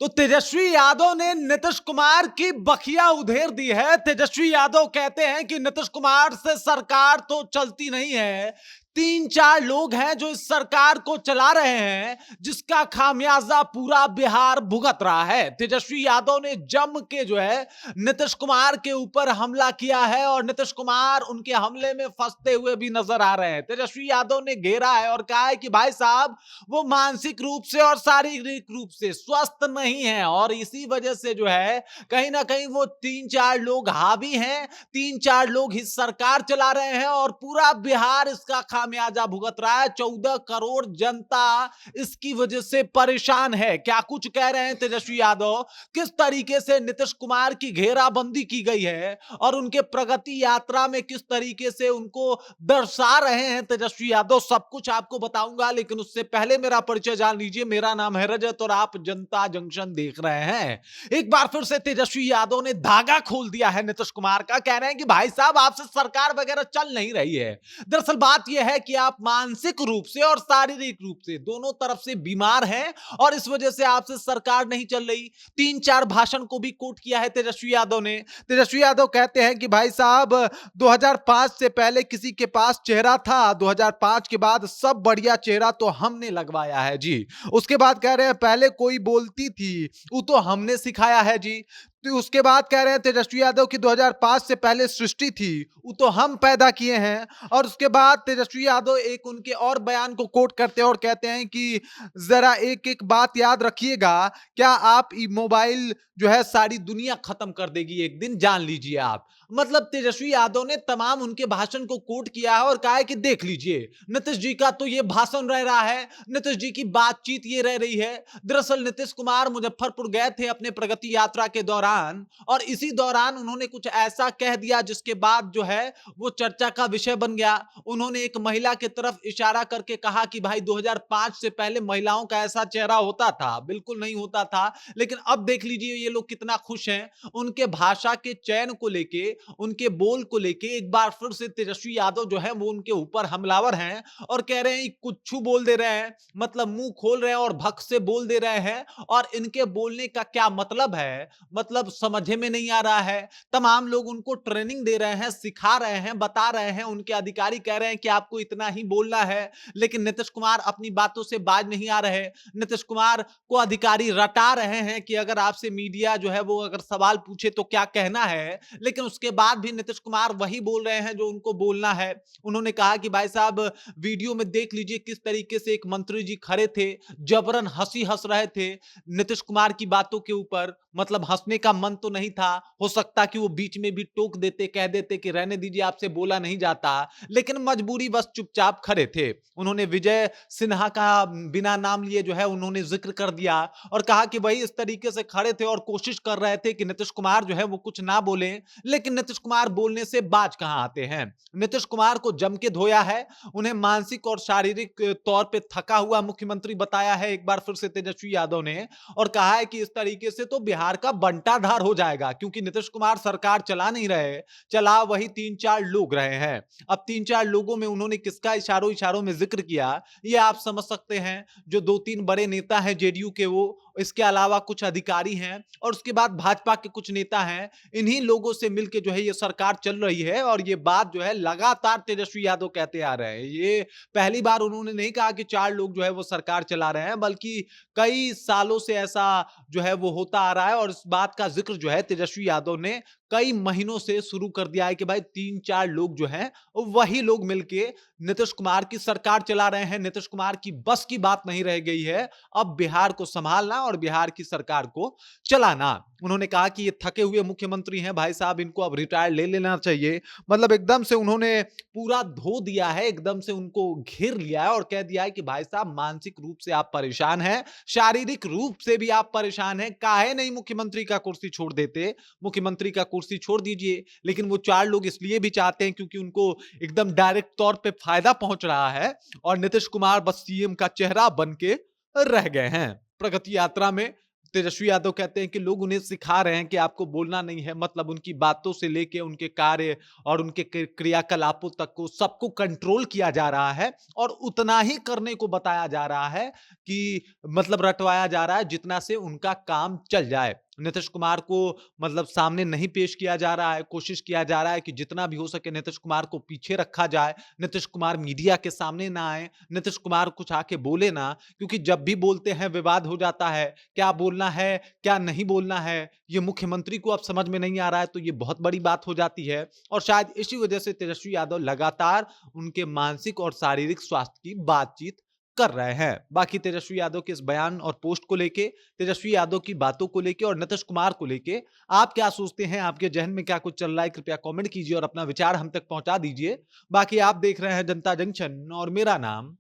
तो तेजस्वी यादव ने नीतीश कुमार की बखिया उधेड़ दी है। तेजस्वी यादव कहते हैं कि नीतीश कुमार से सरकार तो चलती नहीं है। 3-4 लोग हैं जो इस सरकार को चला रहे हैं, जिसका खामियाजा पूरा बिहार भुगत रहा है। तेजस्वी यादव ने जम के जो है नीतीश कुमार के ऊपर हमला किया है और नीतीश कुमार उनके हमले में फंसते हुए भी नजर आ रहे हैं। तेजस्वी यादव ने घेरा है और कहा है कि भाई साहब, वो मानसिक रूप से और शारीरिक रूप से स्वस्थ नहीं है और इसी वजह से जो है कहीं ना कहीं वो 3-4 लोग हावी हैं, 3-4 लोग ही सरकार चला रहे हैं और पूरा बिहार इसका खामियाजा भुगत रहा है। 14 करोड़ जनता इसकी वजह से परेशान है। क्या कुछ कह रहे हैं तेजस्वी यादव, किस तरीके से नीतीश कुमार की घेराबंदी की गई है और उनके प्रगति यात्रा में किस तरीके से उनको दर्शा रहे हैं तेजस्वी यादव, सब कुछ आपको बताऊंगा। लेकिन उससे पहले मेरा परिचय जान लीजिए। मेरा नाम है रजत और आप जनता जंक्शन देख रहे हैं। एक बार फिर से तेजस्वी यादव ने धागा खोल दिया है नीतीश कुमार का। कह रहे हैं कि भाई साहब, आपसे सरकार वगैरह चल नहीं रही है। दरअसल बात यह है कि आप मानसिक रूप से और शारीरिक रूप से दोनों तरफ से बीमार हैं और इस वजह से आपसे सरकार नहीं चल रही। 3-4 भाषण को भी कोट किया है तेजस्वी यादव ने। तेजस्वी यादव कहते हैं कि भाई साहब, 2005 से पहले किसी के पास चेहरा था, 2005 के बाद सब बढ़िया चेहरा तो हमने लगवाया है जी। उसके बाद कह रहे हैं पहले कोई बोलती थी, वो तो हमने सिखाया है जी। तो उसके बाद कह रहे हैं तेजस्वी यादव की 2005 से पहले सृष्टि थी, वो तो हम पैदा किए हैं। और उसके बाद तेजस्वी यादव एक उनके और बयान को कोट करते हैं और कहते हैं कि जरा एक एक बात याद रखिएगा, क्या आप मोबाइल जो है सारी दुनिया खत्म कर देगी एक दिन, जान लीजिए आप। मतलब तेजस्वी यादव ने तमाम उनके भाषण को कोट किया है और कहा है कि देख लीजिए, नीतीश जी का तो ये भाषण रह रहा है, नीतीश जी की बातचीत ये रह रही है। दरअसल नीतीश कुमार मुजफ्फरपुर गए थे अपने प्रगति यात्रा के दौरान और इसी दौरान उन्होंने कुछ ऐसा कह दिया जिसके बाद जो है वो चर्चा का विषय बन गया। उन्होंने एक महिला की तरफ इशारा करके कहा कि भाई 2005 से पहले महिलाओं का ऐसा चेहरा होता था, बिल्कुल नहीं होता था। लेकिन अब देख लीजिए ये लोग कितना खुश हैं। उनके भाषा के चयन को लेके, उनके बोल को लेके एक बार फिर से तेजस्वी यादव जो है वो उनके ऊपर हमलावर हैं और कह रहे हैं कुछ बोल दे रहे हैं, मतलब मुंह खोल रहे हैं और भक से बोल दे रहे हैं। और इनके बोलने का क्या मतलब है, मतलब समझ में नहीं आ रहा है। तमाम लोग उनको ट्रेनिंग दे रहे हैं, सिखा रहे हैं, बता रहे हैं। उनके अधिकारी कह रहे हैं कि आपको इतना ही बोलना है, लेकिन नीतीश कुमार अपनी बातों से बाज नहीं आ रहे। नीतीश कुमार को अधिकारी रटा रहे हैं कि अगर आपसे मीडिया जो है वो अगर सवाल पूछे तो क्या कहना है, लेकिन उसके बाद भी नीतीश कुमार वही बोल रहे हैं जो उनको बोलना है। उन्होंने कहा कि भाई साहब, वीडियो में देख लीजिए किस तरीके से एक मंत्री जी खड़े थे, जबरन हंसी हंस रहे थे नीतीश कुमार की बातों के ऊपर। मतलब हंसने का मन तो नहीं था, हो सकता कि वो बीच में भी टोक देते, कह देते कि रहने दीजिए, आपसे बोला नहीं जाता, लेकिन मजबूरी बस चुपचाप खड़े थे। उन्होंने विजय सिन्हा का बिना नाम लिए जो है उन्होंने जिक्र कर दिया और कहा कि वही इस तरीके से खड़े थे और कोशिश कर रहे थे कि नीतीश कुमार जो है वो कुछ ना बोले, लेकिन नीतीश कुमार बोलने से बाज कहां आते हैं। नीतीश कुमार को जम के धोया है, उन्हें मानसिक और शारीरिक तौर पे थका हुआ मुख्यमंत्री बताया है एक बार फिर से तेजस्वी यादव ने और कहा है कि इस तरीके से तो बिहार का बंटाधार हो जाएगा, क्योंकि नीतीश कुमार सरकार चला नहीं रहे, चला वही 3-4 लोग रहे हैं। अब 3-4 लोगों में उन्होंने किसका इशारों इशारों में जिक्र किया, ये आप समझ सकते हैं। जो 2-3 बड़े नेता हैं जेडीयू के, वो, इसके अलावा कुछ अधिकारी हैं और उसके बाद भाजपा के कुछ नेता हैं। इन्हीं लोगों से मिलकर जो है ये सरकार चल रही है और ये बात जो है लगातार तेजस्वी यादव कहते आ रहे हैं। ये पहली बार उन्होंने नहीं कहा कि 4 लोग जो है वो सरकार चला रहे हैं, बल्कि कई सालों से ऐसा जो है वो होता आ रहा है और इस बात का जिक्र जो है तेजस्वी यादव ने कई महीनों से शुरू कर दिया है कि भाई 3-4 लोग जो हैं वही लोग मिलके नीतीश कुमार की सरकार चला रहे हैं। नीतीश कुमार की बस की बात नहीं रह गई है अब बिहार को संभालना और बिहार की सरकार को चलाना। उन्होंने कहा कि ये थके हुए मुख्यमंत्री हैं भाई साहब, इनको अब रिटायर ले लेना चाहिए। मतलब एकदम से उन्होंने पूरा धो दिया है, एकदम से उनको घेर लिया है और कह दिया है कि भाई साहब, मानसिक रूप से आप परेशान हैं, शारीरिक रूप से भी आप परेशान हैं, काहे नहीं मुख्यमंत्री का कुर्सी छोड़ देते। मुख्यमंत्री का कुर्सी छोड़ दीजिए, लेकिन वो 4 लोग इसलिए भी चाहते हैं क्योंकि उनको एकदम डायरेक्ट तौर पे फायदा पहुंच रहा है और नीतीश कुमार बस सीएम का चेहरा बन के रह गए हैं। प्रगति यात्रा में तेजस्वी यादव कहते हैं कि लोग उन्हें सिखा रहे हैं कि आपको बोलना नहीं है, मतलब उनकी बातों से लेके उनके कार्य और उनके क्रियाकलापों तक को सबको कंट्रोल किया जा रहा है और उतना ही करने को बताया जा रहा है कि मतलब रटवाया जा रहा है जितना से उनका काम चल जाए। नीतीश कुमार को मतलब सामने नहीं पेश किया जा रहा है, कोशिश किया जा रहा है कि जितना भी हो सके नीतीश कुमार को पीछे रखा जाए, नीतीश कुमार मीडिया के सामने ना आए, नीतीश कुमार कुछ आके बोले ना, क्योंकि जब भी बोलते हैं विवाद हो जाता है। क्या बोलना है, क्या नहीं बोलना है, ये मुख्यमंत्री को अब समझ में नहीं आ रहा है, तो ये बहुत बड़ी बात हो जाती है और शायद इसी वजह से तेजस्वी यादव लगातार उनके मानसिक और शारीरिक स्वास्थ्य की बातचीत कर रहे हैं। बाकी तेजस्वी यादव के इस बयान और पोस्ट को लेके, तेजस्वी यादव की बातों को लेके और नीतीश कुमार को लेके आप क्या सोचते हैं? आपके ज़हन में क्या कुछ चल रहा है? कृपया कमेंट कीजिए और अपना विचार हम तक पहुँचा दीजिए। बाकी आप देख रहे हैं जनता जंक्शन और मेरा नाम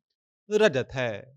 रजत है।